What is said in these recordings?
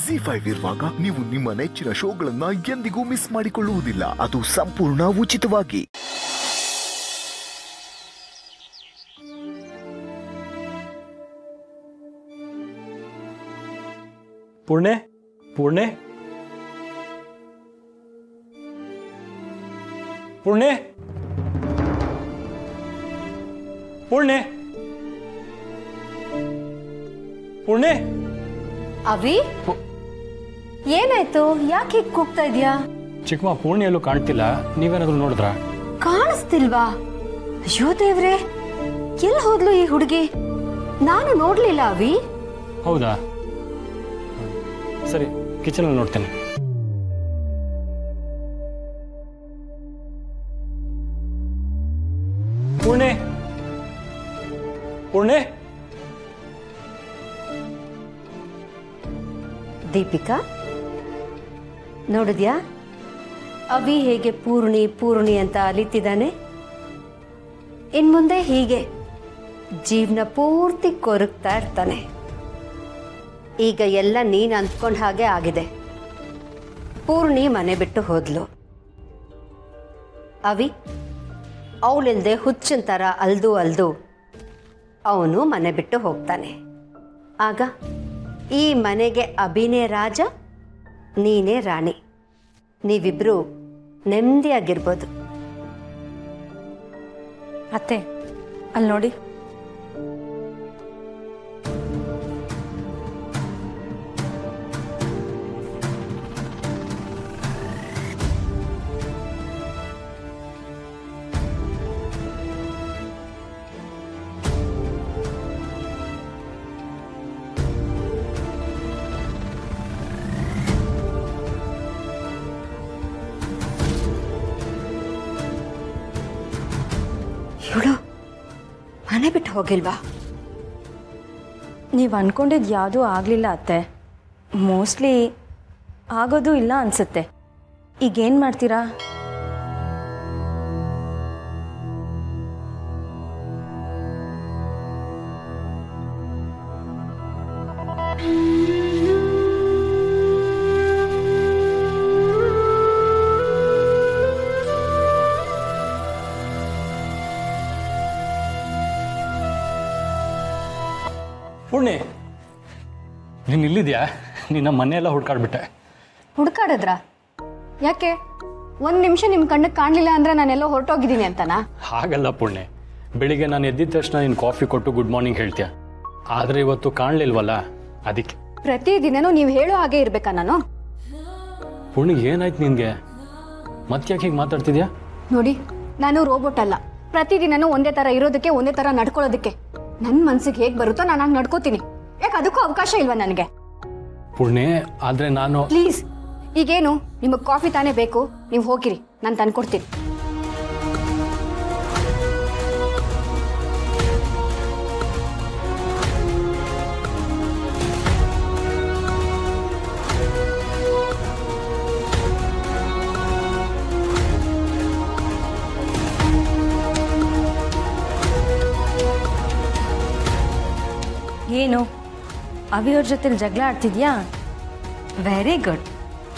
ಜಿ5 ಇರುವಾಗ ನೀವು ನಿಮ್ಮ ನೆಚ್ಚಿನ ಶೋಗಳನ್ನ ಎಂದಿಗೂ ಮಿಸ್ ಮಾಡಿಕೊಳ್ಳುವುದಿಲ್ಲ. ಅದು ಸಂಪೂರ್ಣ ಉಚಿತವಾಗಿ. ಪೂರ್ಣೆ ಪೂರ್ಣೆ ಪೂರ್ಣೆ ಪೂರ್ಣೆ ಪೂರ್ಣೆ ಅವಿ, ಏನಾಯ್ತು? ಯಾಕೆ ಹೀಗೆ ಕೂಗ್ತಾ ಇದೀಯಾ? ಚಿಕ್ಕಮ್ಮ ಪೂರ್ಣೆ ಎಲ್ಲೂ ಕಾಣ್ತಿಲ್ಲ. ನೀವೇನಾದ್ರು ನೋಡಿದ್ರಾ? ಕಾಣಿಸ್ತಿಲ್ವಾ? ಅಯ್ಯೋ ದೇವ್ರೆ, ಎಲ್ಲಿ ಹೋದ್ಲು ಈ ಹುಡುಗಿ? ನಾನು ನೋಡ್ಲಿಲ್ಲ ಅವಿ. ಹೌದಾ? ಸರಿ, ಕಿಚನ್ ಅಲ್ಲಿ ನೋಡ್ತೇನೆ. ಪೂರ್ಣೆ ಪೂರ್ಣೆ ದೀಪಿಕಾ, ನೋಡಿದ್ಯಾ ಅವಿ ಹೇಗೆ ಪೂರ್ಣಿ ಪೂರ್ಣಿ ಅಂತ ಅಲಿತಿದ್ದಾನೆ? ಇನ್ಮುಂದೆ ಹೀಗೆ ಜೀವನ ಪೂರ್ತಿ ಕೊರಗ್ತಾ ಇರ್ತಾನೆ. ಈಗ ಎಲ್ಲ ನೀನು ಅಂದ್ಕೊಂಡ ಹಾಗೆ ಆಗಿದೆ. ಪೂರ್ಣಿ ಮನೆ ಬಿಟ್ಟು ಹೋದ್ಲು. ಅವಿ ಅವಳಿಲ್ದೆ ಹುಚ್ಚಿನ ಥರ ಅಲ್ದು ಅಲ್ದು ಅವನು ಮನೆ ಬಿಟ್ಟು ಹೋಗ್ತಾನೆ. ಆಗ ಈ ಮನೆಗೆ ಅಭಿನೇ ರಾಜ, ನೀನೇ ರಾಣಿ. ನೀವಿಬ್ರು ನೆಮ್ಮದಿಯಾಗಿರ್ಬೋದು. ಅತ್ತೆ, ಅಲ್ಲಿ ನೋಡಿ. ಇವಳು ಮನೆ ಬಿಟ್ಟು ಹೋಗಿಲ್ವಾ? ನೀವು ಅನ್ಕೊಂಡಿದ್ದು ಯಾವುದೂ ಆಗಲಿಲ್ಲ ಅತ್ತೆ. ಮೋಸ್ಟ್ಲಿ ಆಗೋದು ಇಲ್ಲ ಅನಿಸುತ್ತೆ. ಈಗೇನು ಮಾಡ್ತೀರಾ? ಪೂರ್ಣೆ, ನೀನು ಇಲ್ಲಿದ್ಯಾ? ನಿನ್ನ ಮನೆಯೆಲ್ಲ ಹುಡ್ಕಾಡ್ಬಿಟ್ಟೆ. ಹುಡ್ಕಾಡಿದ್ರ? ಯಾಕೆ? ಒಂದು ನಿಮಿಷ ನಿಮ್ಮ ಕಣ್ಣಿಗೆ ಕಾಣಲಿಲ್ಲ ಅಂದರೆ ನಾನೆಲ್ಲೋ ಹೊರಟೋಗಿದ್ದೀನಿ ಅಂತನಾ? ಹಾಗಲ್ಲ ಪೂರ್ಣೆ, ಬೆಳಿಗ್ಗೆ ನಾನು ಎದ್ದಿದ ತಕ್ಷಣ ನೀನು ಕಾಫಿ ಕೊಟ್ಟು ಗುಡ್ ಮಾರ್ನಿಂಗ್ ಹೇಳ್ತೀಯ. ಆದರೆ ಇವತ್ತು ಕಾಣಲಿಲ್ವಲ್ಲ, ಅದಕ್ಕೆ. ಪ್ರತಿದಿನನೂ ನೀವು ಹೇಳೋ ಹಾಗೆ ಇರಬೇಕಾ ನಾನು? ಪೂರ್ಣಿ, ಏನಾಯ್ತು ನಿನಗೆ? ಮತ್ತೆ ಯಾಕೆ ಹೀಗೆ ಮಾತಾಡ್ತಿದ್ಯಾ? ನೋಡಿ, ನಾನು ರೋಬೋಟ್ ಅಲ್ಲ. ಪ್ರತಿದಿನನೂ ಒಂದೇ ಥರ ಇರೋದಕ್ಕೆ, ಒಂದೇ ಥರ ನಡ್ಕೊಳ್ಳೋದಕ್ಕೆ ನನ್ನ ಮನ್ಸಿಗೆ ಹೇಗೆ ಬರುತ್ತೋ ನಾನು ಹಾಗೆ ನಡ್ಕೋತೀನಿ. ಯಾಕೆ ಅದಕ್ಕೂ ಅವಕಾಶ ಇಲ್ವಾ ನನಗೆ? ಪೂರ್ಣೆ, ಆದರೆ ನಾನು... ಪ್ಲೀಸ್, ಈಗೇನು ನಿಮಗೆ ಕಾಫಿ ತಾನೇ ಬೇಕು? ನೀವು ಹೋಗಿರಿ, ನಾನು ತಂದ್ಕೊಡ್ತೀನಿ. ಏನು ಅವಿಯವ್ರ ಜೊತೆಲಿ ಜಗಳ ಆಡ್ತಿದ್ಯಾ? Very good.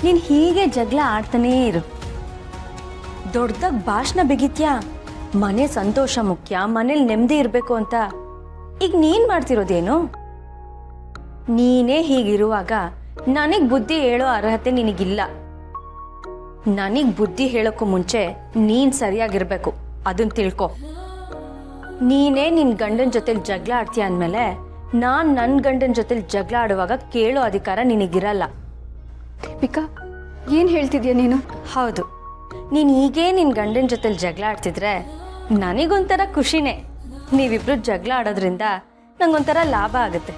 ನೀನು ಹೀಗೆ ಜಗಳ ಆಡ್ತಾನೇ ಇರು. ದೊಡ್ಡದಾಗಿ ಭಾಷಣ ಬಿಗಿತ್ಯಾ? ಮನೆ ಸಂತೋಷ ಮುಖ್ಯ, ಮನೇಲಿ ನೆಮ್ಮದಿ ಇರಬೇಕು ಅಂತ. ಈಗ ನೀನು ಮಾಡ್ತಿರೋದೇನು? ನೀನೇ ಹೀಗಿರುವಾಗ ನನಗೆ ಬುದ್ಧಿ ಹೇಳೋ ಅರ್ಹತೆ ನಿನಗಿಲ್ಲ. ನನಗೆ ಬುದ್ಧಿ ಹೇಳೋಕ್ಕೂ ಮುಂಚೆ ನೀನು ಸರಿಯಾಗಿರ್ಬೇಕು, ಅದನ್ನು ತಿಳ್ಕೊ. ನೀನೇ ನಿನ್ನ ಗಂಡನ ಜೊತೆಲಿ ಜಗಳ ಆಡ್ತೀಯ ಅಂದಮೇಲೆ ನಾನು ನನ್ನ ಗಂಡನ ಜೊತೆಲಿ ಜಗಳ ಆಡುವಾಗ ಕೇಳೋ ಅಧಿಕಾರ ನಿನಗಿರಲ್ಲ. ದೀಪಿಕಾ, ಏನು ಹೇಳ್ತಿದ್ಯಾ ನೀನು? ಹೌದು, ನೀನು ಹೀಗೇ ನಿನ್ನ ಗಂಡನ ಜೊತೆಲಿ ಜಗಳ ಆಡ್ತಿದ್ರೆ ನನಗೊಂಥರ ಖುಷಿನೇ. ನೀವಿಬ್ರು ಜಗಳ ಆಡೋದ್ರಿಂದ ನಂಗೊಂಥರ ಲಾಭ ಆಗುತ್ತೆ.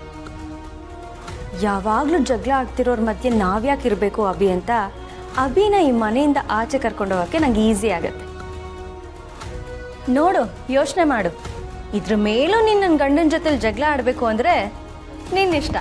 ಯಾವಾಗಲೂ ಜಗಳ ಆಡ್ತಿರೋರ ಮಧ್ಯೆ ನಾವ್ಯಾಕೆ ಇರಬೇಕು ಅಭಿ ಅಂತ ಅಭಿನ ಈ ಮನೆಯಿಂದ ಆಚೆ ಕರ್ಕೊಂಡು ಹೋಗೋಕ್ಕೆ ನಂಗೆ ಈಸಿ ಆಗುತ್ತೆ. ನೋಡು, ಯೋಚನೆ ಮಾಡು. ಇದ್ರ ಮೇಲೂ ನೀನು ನನ್ನ ಗಂಡನ ಜೊತೆಲಿ ಜಗಳ ಆಡಬೇಕು ಅಂದರೆ ನಿನ್ನಿಷ್ಟ.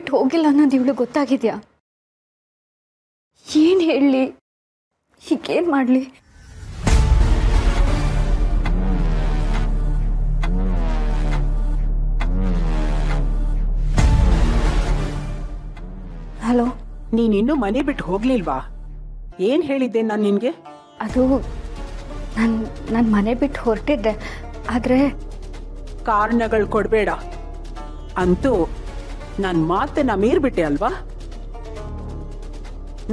ಬಿಟ್ಟು ಹೋಗಿಲ್ಲ ಅನ್ನೋದು ಇವಳು ಗೊತ್ತಾಗಿದ್ಯಾ? ಏನು ಹೇಳಲಿ, ಹೀಗೇನು ಮಾಡಲಿ? ಹಲೋ, ನೀನಿನ್ನೂ ಮನೆ ಬಿಟ್ಟು ಹೋಗ್ಲಿಲ್ವಾ? ಏನ್ ಹೇಳಿದ್ದೆ ನಾನು ನಿನ್ಗೆ? ಅದು ನಾನು ಮನೆ ಬಿಟ್ಟು ಹೊರಟಿದ್ದೆ, ಆದರೆ ಕಾರಣಗಳು ಕೊಡಬೇಡ. ಅಂತೂ ನನ್ನ ಮಾತನ್ನ ಮೀರ್ಬಿಟ್ಟೆ ಅಲ್ವಾ?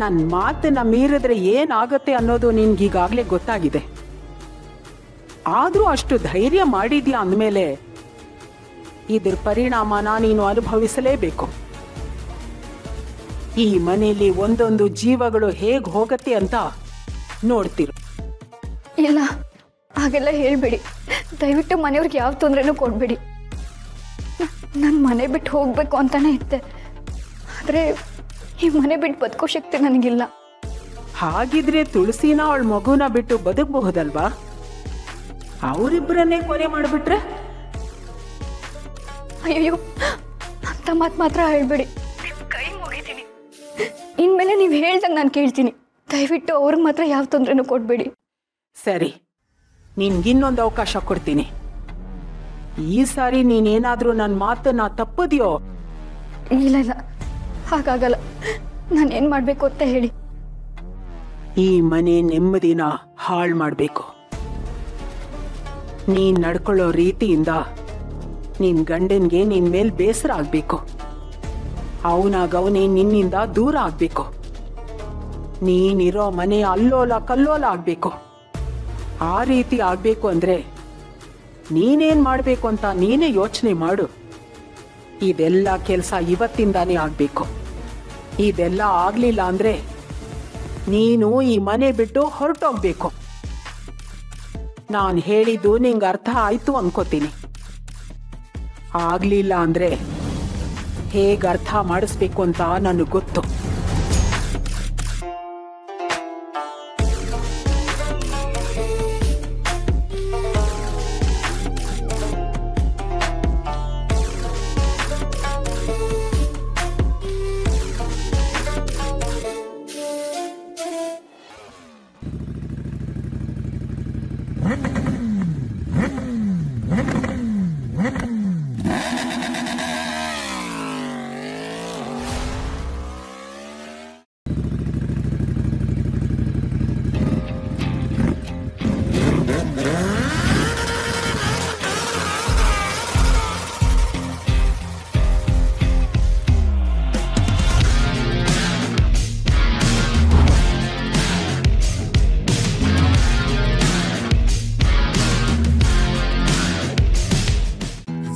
ನನ್ನ ಮಾತನ್ನ ಮೀರಿದ್ರೆ ಏನಾಗತ್ತೆ ಅನ್ನೋದು ನಿನ್ಗೀಗಾಗಲೇ ಗೊತ್ತಾಗಿದೆ. ಆದರೂ ಅಷ್ಟು ಧೈರ್ಯ ಮಾಡಿದ್ಯಾ ಅಂದಮೇಲೆ ಇದ್ರ ಪರಿಣಾಮನ ನೀನು ಅನುಭವಿಸಲೇಬೇಕು. ಈ ಮನೆಯಲ್ಲಿ ಒಂದೊಂದು ಜೀವಗಳು ಹೇಗೆ ಹೋಗತ್ತೆ ಅಂತ ನೋಡ್ತಿರು. ಇಲ್ಲ, ಹಾಗೆಲ್ಲ ಹೇಳಬೇಡಿ. ದಯವಿಟ್ಟು ಮನೆಯವ್ರಿಗೆ ಯಾವ ತೊಂದರೆನೂ ಕೊಡಬೇಡಿ. ನಾನು ಮನೆ ಬಿಟ್ಟು ಹೋಗಬೇಕು ಅಂತಾನೆ ಇದ್ದೆ, ಆದರೆ ಈ ಮನೆ ಬಿಟ್ಟು ಬದುಕೋ ಶಕ್ತಿ ನನಗಿಲ್ಲ. ಹಾಗಿದ್ರೆ ತುಳಸಿನ ಅವಳ ಮಗುನ ಬಿಟ್ಟು ಬದುಕಬಹುದಲ್ವಾ? ಅವರಿಬ್ಬರನ್ನೇ ಕೊನೆ ಮಾಡಿಬಿಟ್ರೆ? ಅಯ್ಯೋ, ಅಂತ ಮಾತು ಮಾತ್ರ ಹೇಳ್ಬೇಡಿ. ಕೈ ಮುಗಿತೀನಿ. ಇನ್ಮೇಲೆ ನೀವು ಹೇಳ್ದಂಗೆ ನಾನು ಕೇಳ್ತೀನಿ. ದಯವಿಟ್ಟು ಅವ್ರಿಗೆ ಮಾತ್ರ ಯಾವ ತೊಂದರೆನೂ ಕೊಡಬೇಡಿ. ಸರಿ, ನಿನ್ಗಿನ್ನೊಂದು ಅವಕಾಶ ಕೊಡ್ತೀನಿ. ಈ ಸಾರಿ ನೀನೇನಾದ್ರೂ ನನ್ನ ಮಾತನ್ನ ತಪ್ಪದ್ಯೋ? ಇಲ್ಲ, ಹಾಗಾಗಲ್ಲ. ನಾನೇನು ಮಾಡಬೇಕು ಅಂತ ಹೇಳಿ. ಈ ಮನೆ ನೆಮ್ಮದಿನ ಹಾಳು ಮಾಡಬೇಕು. ನೀನ್ ನಡ್ಕೊಳ್ಳೋ ರೀತಿಯಿಂದ ನಿನ್ ಗಂಡನ್ಗೆ ನಿನ್ ಮೇಲ್ ಬೇಸರ ಆಗ್ಬೇಕು. ಅವನಾಗವನೇ ನಿನ್ನಿಂದ ದೂರ ಆಗ್ಬೇಕು. ನೀನಿರೋ ಮನೆ ಅಲ್ಲೋಲ ಕಲ್ಲೋಲ ಆಗ್ಬೇಕು. ಆ ರೀತಿ ಆಗ್ಬೇಕು ಅಂದ್ರೆ ನೀನೇನ್ ಮಾಡ್ಬೇಕು ಅಂತ ನೀನೇ ಯೋಚನೆ ಮಾಡು. ಇದೆಲ್ಲ ಕೆಲಸ ಇವತ್ತಿಂದಾನೇ ಆಗ್ಬೇಕು. ಇದೆಲ್ಲ ಆಗ್ಲಿಲ್ಲ ಅಂದ್ರೆ ನೀನು ಈ ಮನೆ ಬಿಟ್ಟು ಹೊರಟೋಗ್ಬೇಕು. ನಾನು ಹೇಳಿದ್ದು ನಿಂಗೆ ಅರ್ಥ ಆಯ್ತು ಅನ್ಕೋತೀನಿ. ಆಗ್ಲಿಲ್ಲ ಅಂದ್ರೆ ಹೇಗೆ ಅರ್ಥ ಮಾಡಿಸ್ಬೇಕು ಅಂತ ನನಗೆ ಗೊತ್ತು.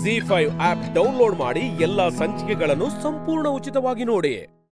ZEE5 ಆಪ್ ಡೌನ್ಲೋಡ್ ಮಾಡಿ ಎಲ್ಲಾ ಸಂಚಿಕೆಗಳನ್ನು ಸಂಪೂರ್ಣ ಉಚಿತವಾಗಿ ನೋಡಿ.